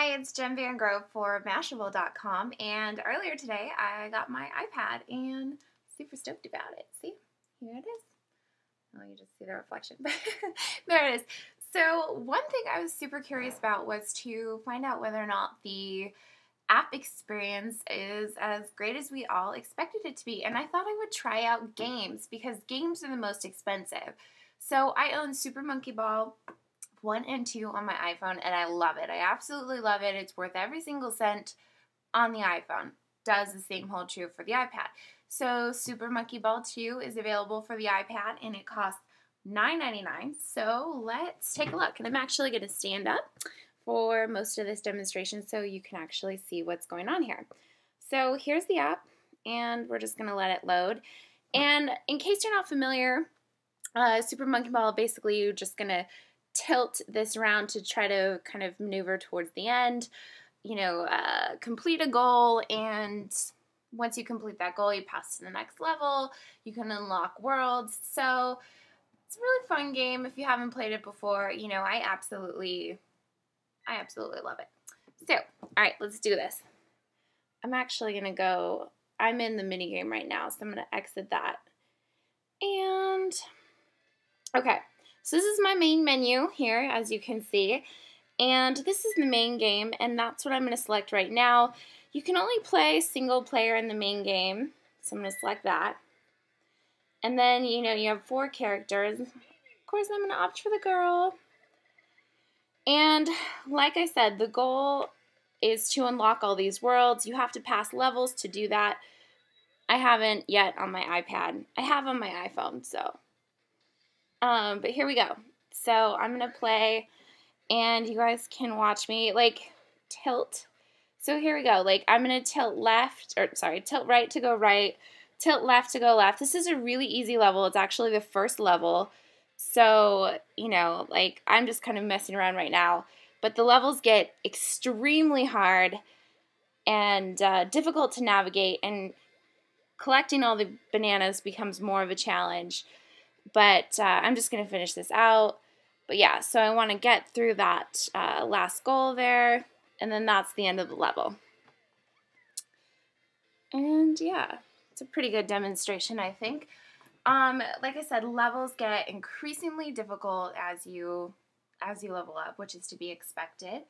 Hi, it's Jen Van Grove for Mashable.com, and earlier today I got my iPad and super stoked about it. See? Here it is. Oh, you just see the reflection. There it is. So one thing I was super curious about was to find out whether or not the app experience is as great as we all expected it to be, and I thought I would try out games because games are the most expensive. So I own Super Monkey Ball 1 and 2 on my iPhone, and I love it. I absolutely love it. It's worth every single cent on the iPhone. Does the same hold true for the iPad. So Super Monkey Ball 2 is available for the iPad, and it costs $9.99. So let's take a look. And I'm actually going to stand up for most of this demonstration so you can actually see what's going on here. So here's the app, and we're just going to let it load. And in case you're not familiar, Super Monkey Ball, basically you're just going to tilt this around to try to kind of maneuver towards the end, complete a goal, and once you complete that goal, you pass to the next level. You can unlock worlds. So it's a really fun game if you haven't played it before. I absolutely love it. So, all right, let's do this. I'm actually going to go, I'm in the mini game right now, so I'm going to exit that. And, okay. So this is my main menu here, as you can see, and this is the main game, and that's what I'm going to select right now. You can only play single player in the main game, so I'm going to select that. And then, you have 4 characters. Of course, I'm going to opt for the girl. And like I said, the goal is to unlock all these worlds. You have to pass levels to do that. I haven't yet on my iPad. I have on my iPhone, so... but here we go. So I'm going to play, and you guys can watch me, tilt. So here we go. I'm going to tilt tilt right to go right, tilt left to go left. This is a really easy level. It's actually the first level. So, I'm just kind of messing around right now. But the levels get extremely hard and difficult to navigate, and collecting all the bananas becomes more of a challenge. But I'm just going to finish this out. But yeah, so I want to get through that last goal there, and then that's the end of the level. And yeah, it's a pretty good demonstration, I think. Like I said, levels get increasingly difficult as you level up, which is to be expected.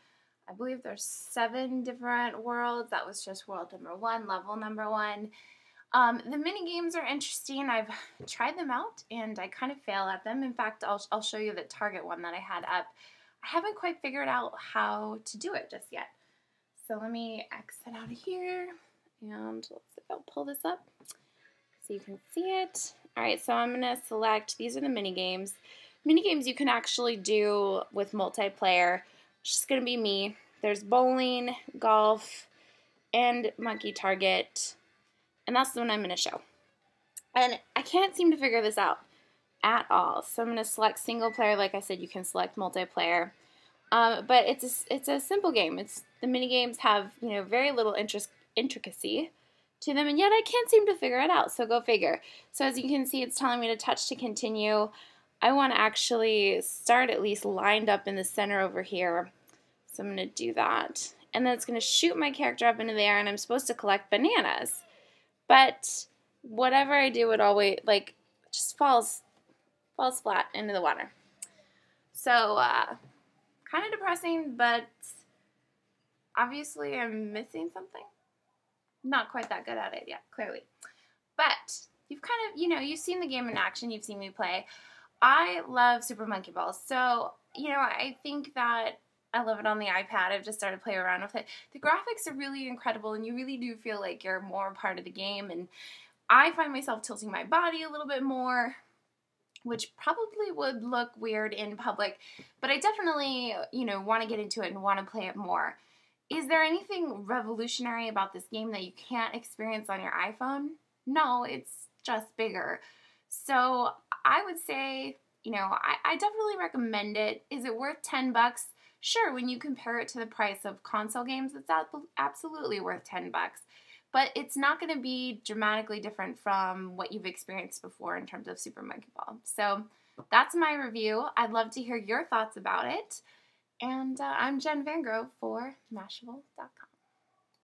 I believe there's 7 different worlds. That was just world number 1, level number 1. The mini games are interesting. I've tried them out, and I kind of fail at them. In fact, I'll show you the target one that I had up. I haven't quite figured out how to do it just yet. So let me exit out of here, and let's see if I'll pull this up so you can see it. All right, so I'm going to select, these are the mini games. Mini games you can actually do with multiplayer. It's just going to be me. There's bowling, golf, and monkey target. And that's the one I'm going to show. And I can't seem to figure this out at all. So I'm going to select single player. Like I said, you can select multiplayer. But it's a simple game. The mini games have very little intricacy to them, and yet I can't seem to figure it out. So go figure. So as you can see, it's telling me to touch to continue. I want to actually start at least lined up in the center over here. So I'm going to do that. And then it's going to shoot my character up into the air, and I'm supposed to collect bananas. But whatever I do, it always, just falls flat into the water. So, kind of depressing, but obviously I'm missing something. Not quite that good at it yet, clearly. But you've kind of, you've seen the game in action. You've seen me play. I love Super Monkey Ball. So, I think that I love it on the iPad. I've just started playing around with it. The graphics are really incredible, and you really do feel like you're more a part of the game. And I find myself tilting my body a little bit more, which probably would look weird in public. But I definitely, want to get into it and want to play it more. Is there anything revolutionary about this game that you can't experience on your iPhone? No, it's just bigger. So I would say, I definitely recommend it. Is it worth $10? Sure, when you compare it to the price of console games, it's absolutely worth $10. But it's not going to be dramatically different from what you've experienced before in terms of Super Monkey Ball. So that's my review. I'd love to hear your thoughts about it. And I'm Jen Van Grove for Mashable.com.